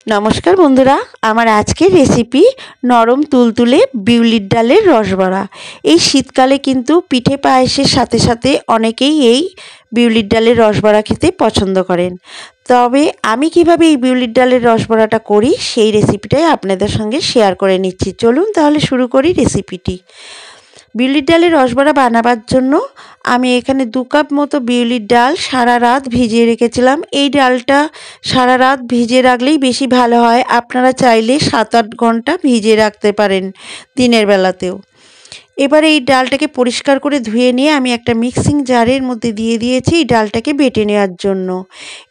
নমস্কার বন্ধুরা, আমার আজকের রেসিপি নরম তুলতুলে বিউলির ডালের রসবড়া। এই শীতকালে কিন্তু পিঠে পায়েসের সাথে সাথে অনেকেই এই বিউলির ডালের রসবড়া খেতে পছন্দ করেন। তবে আমি কিভাবে এই বিউলির ডালের রসবড়াটা করি সেই রেসিপিটাই আপনাদের সঙ্গে শেয়ার করে নিচ্ছি। চলুন তাহলে শুরু করি রেসিপিটি। বিউলির ডালের রসবড়া বানাবার জন্য আমি এখানে 2 কাপ মতো বিউলির ডাল সারা রাত ভিজিয়ে রেখেছিলাম। এই ডালটা সারা রাত ভিজিয়ে রাখলেই বেশি ভালো হয়। আপনারা চাইলে 7-8 ঘন্টা ভিজিয়ে রাখতে পারেন দিনের বেলাতেও। এবারে এই ডালটাকে পরিষ্কার করে ধুয়ে নিয়ে আমি একটা মিক্সিং জারের মধ্যে দিয়ে দিয়েছি এই ডালটাকে বেটে নেওয়ার জন্য।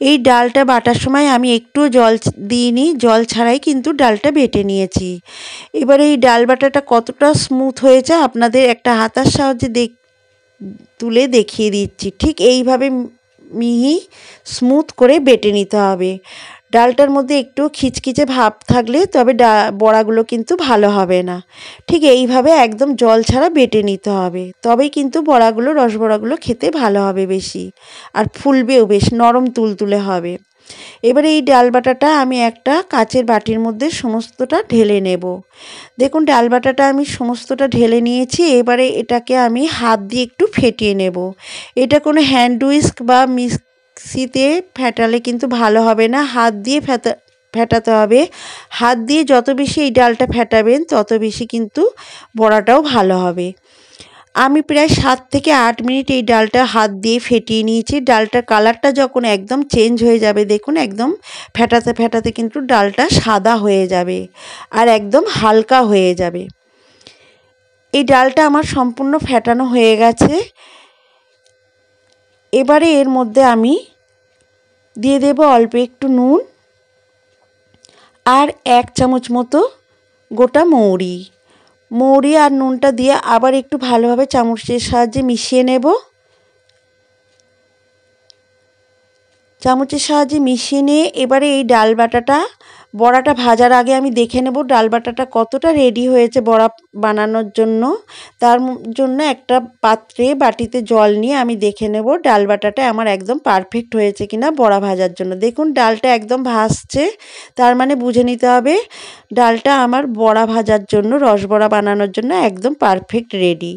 এই ডালটা বাটার সময় আমি একটুও জল দিইনি, জল ছাড়াই কিন্তু ডালটা বেটে নিয়েছি। এবারে এই ডাল বাটাটা কতটা স্মুথ হয়েছে আপনাদের একটা হাতার সাহায্যে তুলে দেখিয়ে দিচ্ছি। ঠিক এইভাবে মিহি স্মুথ করে বেটে নিতে হবে। ডালটার মধ্যে একটু খিচখিচে ভাব থাকলে তবে বড়াগুলো কিন্তু ভালো হবে না। ঠিক এইভাবে একদম জল ছাড়া বেটে নিতে হবে, তবেই কিন্তু রসবড়াগুলো খেতে ভালো হবে বেশি, আর ফুলবেও, বেশ নরম তুলতুলে হবে। এবারে এই ডাল বাটাটা আমি একটা কাচের বাটির মধ্যে সমস্তটা ঢেলে নেব। দেখুন ডাল বাটাটা আমি সমস্তটা ঢেলে নিয়েছি। এবারে এটাকে আমি হাত দিয়ে একটু ফেটিয়ে নেব। এটা কোনো হ্যান্ড হুইস্ক বা মিক্সিতে ফেটালে কিন্তু ভালো হবে না, হাত দিয়ে ফেটাতে হবে। হাত দিয়ে যত বেশি এই ডালটা ফেটাবেন তত বেশি কিন্তু বড়াটাও ভালো হবে। আমি প্রায় 7 থেকে 8 মিনিট এই ডালটা হাত দিয়ে ফেটিয়ে নিয়েছি। ডালটার কালারটা যখন একদম চেঞ্জ হয়ে যাবে, দেখুন একদম ফেটাতে ফেটাতে কিন্তু ডালটা সাদা হয়ে যাবে আর একদম হালকা হয়ে যাবে। এই ডালটা আমার সম্পূর্ণ ফেটানো হয়ে গেছে। এবারে এর মধ্যে আমি দিয়ে দেব অল্প একটু নুন আর 1 চামচ মতো গোটা মৌরি আর নুনটা দিয়ে আবার একটু ভালোভাবে চামচের সাহায্যে মিশিয়ে নেব। চামচের সাহায্যে মিশিয়ে নিয়ে এবারে এই ডাল বাটাটা, বড়াটা ভাজার আগে আমি দেখে নেব ডাল বাটাটা কতটা রেডি হয়েছে বড়া বানানোর জন্য। তার জন্য একটা পাত্রে বাটিতে জল নিয়ে আমি দেখে নেব ডাল বাটাটা আমার একদম পারফেক্ট হয়েছে কিনা বড়া ভাজার জন্য। দেখুন ডালটা একদম ভাসছে, তার মানে বুঝে নিতে হবে ডালটা আমার বড়া ভাজার জন্য, রসবড়া বানানোর জন্য একদম পারফেক্ট রেডি।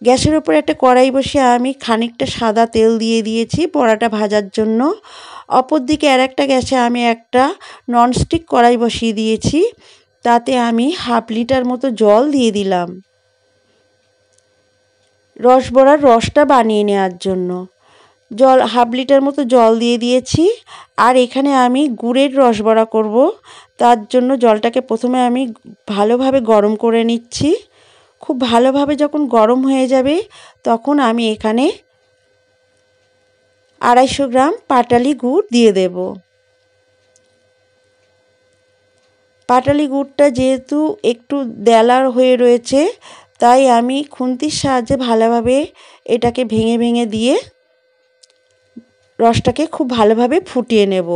গ্যাসের উপর একটা কড়াই বসিয়ে আমি খানিকটা সাদা তেল দিয়ে দিয়েছি বড়াটা ভাজার জন্য। অপরদিকে আর একটা গ্যাসে আমি একটা ননস্টিক কড়াই বসিয়ে দিয়েছি, তাতে আমি 1/2 লিটার মতো জল দিয়ে দিলাম রসবড়ার রসটা বানিয়ে নেওয়ার জন্য। 1/2 লিটার মতো জল দিয়ে দিয়েছি। আর এখানে আমি গুড়ের রসবড়া করব, তার জন্য জলটাকে প্রথমে আমি ভালোভাবে গরম করে নিচ্ছি। খুব ভালোভাবে যখন গরম হয়ে যাবে তখন আমি এখানে 250 গ্রাম পাটালি গুড় দিয়ে দেব। পাটালি গুড়টা যেহেতু একটু দেলার হয়ে রয়েছে, তাই আমি খুন্তির সাহায্যে ভালোভাবে এটাকে ভেঙে ভেঙে দিয়ে রসটাকে খুব ভালোভাবে ফুটিয়ে নেব।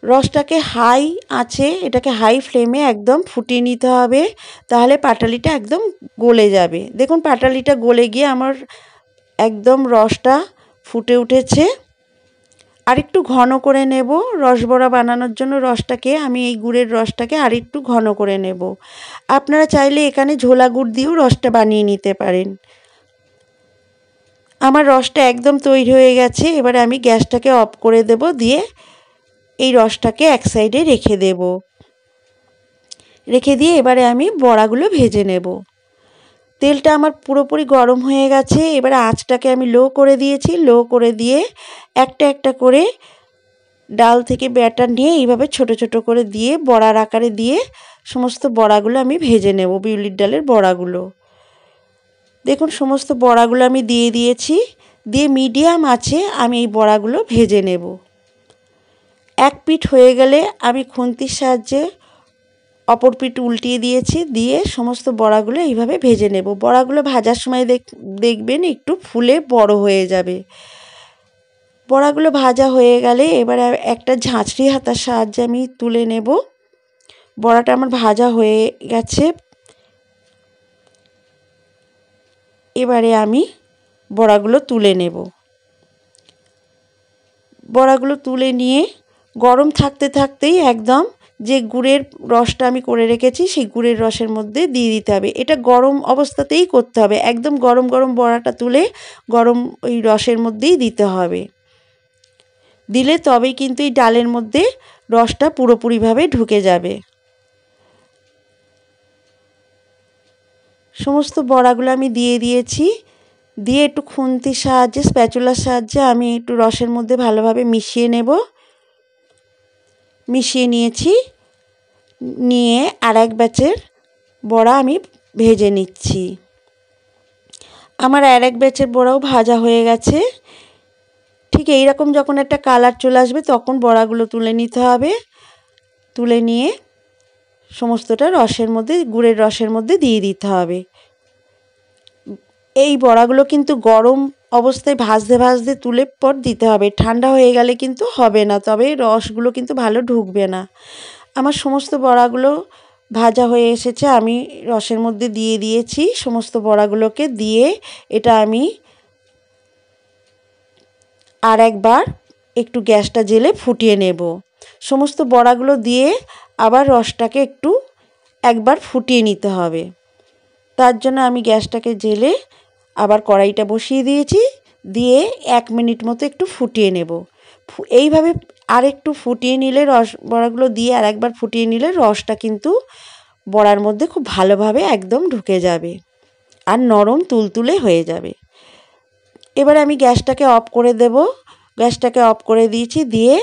রসটাকে হাই আঁচে, এটাকে হাই ফ্লেমে একদম ফুটিয়ে নিতে হবে, তাহলে পাটালিটা একদম গলে যাবে। দেখুন পাটালিটা গলে গিয়ে আমার একদম রসটা ফুটে উঠেছে। আরেকটু ঘন করে নেব রসবড়া বানানোর জন্য। রসটাকে আমি এই গুড়ের রসটাকে আরেকটু ঘন করে নেব। আপনারা চাইলে এখানে ঝোলা গুড় দিয়েও রসটা বানিয়ে নিতে পারেন। আমার রসটা একদম তৈরি হয়ে গেছে। এবারে আমি গ্যাসটাকে অফ করে দেব, দিয়ে এই রসটাকে এক সাইডে রেখে দেব। রেখে দিয়ে এবারে আমি বড়াগুলো ভেজে নেব। তেলটা আমার পুরোপুরি গরম হয়ে গেছে। এবারে আঁচটাকে আমি লো করে দিয়েছি। লো করে দিয়ে একটা একটা করে ডাল থেকে ব্যাটার নিয়ে এইভাবে ছোট ছোট করে দিয়ে বড়ার আকারে দিয়ে সমস্ত বড়াগুলো আমি ভেজে নেব, বিউলির ডালের বড়াগুলো। দেখুন সমস্ত বড়াগুলো আমি দিয়ে দিয়েছি। দিয়ে মিডিয়াম আঁচে আমি এই বড়াগুলো ভেজে নেব। এক পিঠ হয়ে গেলে আমি খুন্তির সাহায্যে অপর পিঠ উল্টিয়ে দিয়েছি, দিয়ে সমস্ত বড়াগুলো এইভাবে ভেজে নেব। বড়াগুলো ভাজার সময় দেখবেন একটু ফুলে বড় হয়ে যাবে। বড়াগুলো ভাজা হয়ে গেলে এবারে একটা ঝাঁঝরি হাতার সাহায্যে আমি তুলে নেব। বড়াটা আমার ভাজা হয়ে গেছে। এবারে আমি বড়াগুলো তুলে নেব। বড়াগুলো তুলে নিয়ে গরম থাকতে থাকতেই একদম যে গুড়ের রসটা আমি করে রেখেছি সেই গুড়ের রসের মধ্যে দিয়ে দিতে হবে। এটা গরম অবস্থাতেই করতে হবে, একদম গরম গরম বড়াটা তুলে গরম ওই রসের মধ্যেই দিতে হবে। দিলে তবেই কিন্তু এই ডালের মধ্যে রসটা পুরোপুরিভাবে ঢুকে যাবে। সমস্ত বড়াগুলো আমি দিয়ে দিয়েছি। দিয়ে একটু খুন্তির সাহায্যে, স্প্যাচুলার সাহায্যে আমি একটু রসের মধ্যে ভালোভাবে মিশিয়ে নেব। মিশিয়ে নিয়েছি। নিয়ে আর এক ব্যাচের বড়া আমি ভেজে নিচ্ছি। আমার আর এক ব্যাচের বড়াও ভাজা হয়ে গেছে। ঠিক এইরকম যখন একটা কালার চলে আসবে তখন বড়াগুলো তুলে নিতে হবে। তুলে নিয়ে সমস্তটা রসের মধ্যে, গুড়ের রসের মধ্যে দিয়ে দিতে হবে। এই বড়াগুলো কিন্তু গরম অবস্থায় ভাজতে ভাজতে তুলে পর দিতে হবে, ঠান্ডা হয়ে গেলে কিন্তু হবে না, তবে রসগুলো কিন্তু ভালো ঢুকবে না। আমার সমস্ত বড়াগুলো ভাজা হয়ে এসেছে, আমি রসের মধ্যে দিয়ে দিয়েছি সমস্ত বড়াগুলোকে। দিয়ে এটা আমি আর একবার একটু গ্যাসটা জ্বেলে ফুটিয়ে নেব। সমস্ত বড়াগুলো দিয়ে আবার রসটাকে একটু একবার ফুটিয়ে নিতে হবে। তার জন্য আমি গ্যাসটাকে জ্বেলে আবার কড়াইটা বসিয়ে দিয়েছি। দিয়ে 1 মিনিট মতো একটু ফুটিয়ে নেব। এইভাবে আর একটু ফুটিয়ে নিলে, বড়াগুলো দিয়ে আর একবার ফুটিয়ে নিলে রসটা কিন্তু বড়ার মধ্যে খুব ভালোভাবে একদম ঢুকে যাবে আর নরম তুলতুলে হয়ে যাবে। এবার আমি গ্যাসটাকে অফ করে দেব। গ্যাসটাকে অফ করে দিয়েছি। দিয়ে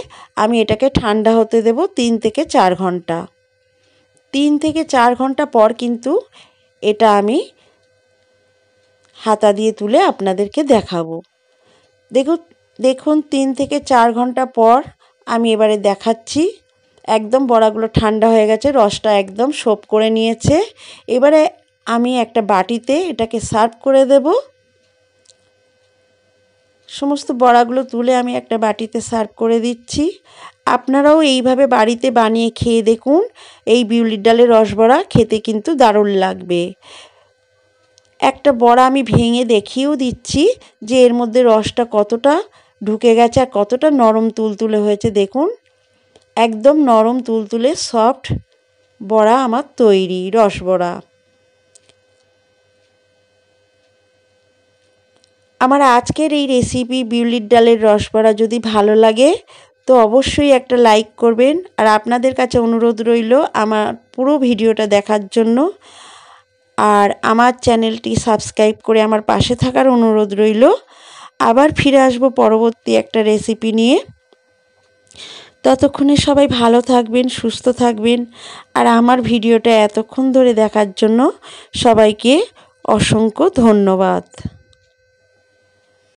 আমি এটাকে ঠান্ডা হতে দেব 3 থেকে 4 ঘন্টা। 3 থেকে 4 ঘন্টা পর কিন্তু এটা আমি হাতা দিয়ে তুলে আপনাদেরকে দেখাবো। দেখুন 3 থেকে 4 ঘন্টা পর আমি এবারে দেখাচ্ছি। একদম বড়াগুলো ঠান্ডা হয়ে গেছে, রসটা একদম সোপ করে নিয়েছে। এবারে আমি একটা বাটিতে এটাকে সার্ভ করে দেব। সমস্ত বড়াগুলো তুলে আমি একটা বাটিতে সার্ভ করে দিচ্ছি। আপনারাও এইভাবে বাড়িতে বানিয়ে খেয়ে দেখুন। এই বিউলির ডালের রসবড়া খেতে কিন্তু দারুণ লাগবে। একটা বড়া আমি ভেঙে দেখিয়েও দিচ্ছি যে এর মধ্যে রসটা কতটা ঢুকে গেছে আর কতটা নরম তুলতুলে হয়েছে। দেখুন একদম নরম তুলতুলে সফট বড়া আমার তৈরি, রসবড়া। আমার আজকের এই রেসিপি বিউলির ডালের রসবড়া যদি ভালো লাগে তো অবশ্যই একটা লাইক করবেন। আর আপনাদের কাছে অনুরোধ রইল আমার পুরো ভিডিওটা দেখার জন্য। আর আমার চ্যানেলটি সাবস্ক্রাইব করে আমার পাশে থাকার অনুরোধ রইল। আবার ফিরে আসব পরবর্তী একটা রেসিপি নিয়ে। ততক্ষণে সবাই ভালো থাকবেন, সুস্থ থাকবেন। আর আমার ভিডিওটা এতক্ষণ ধরে দেখার জন্য সবাইকে অসংখ্য ধন্যবাদ।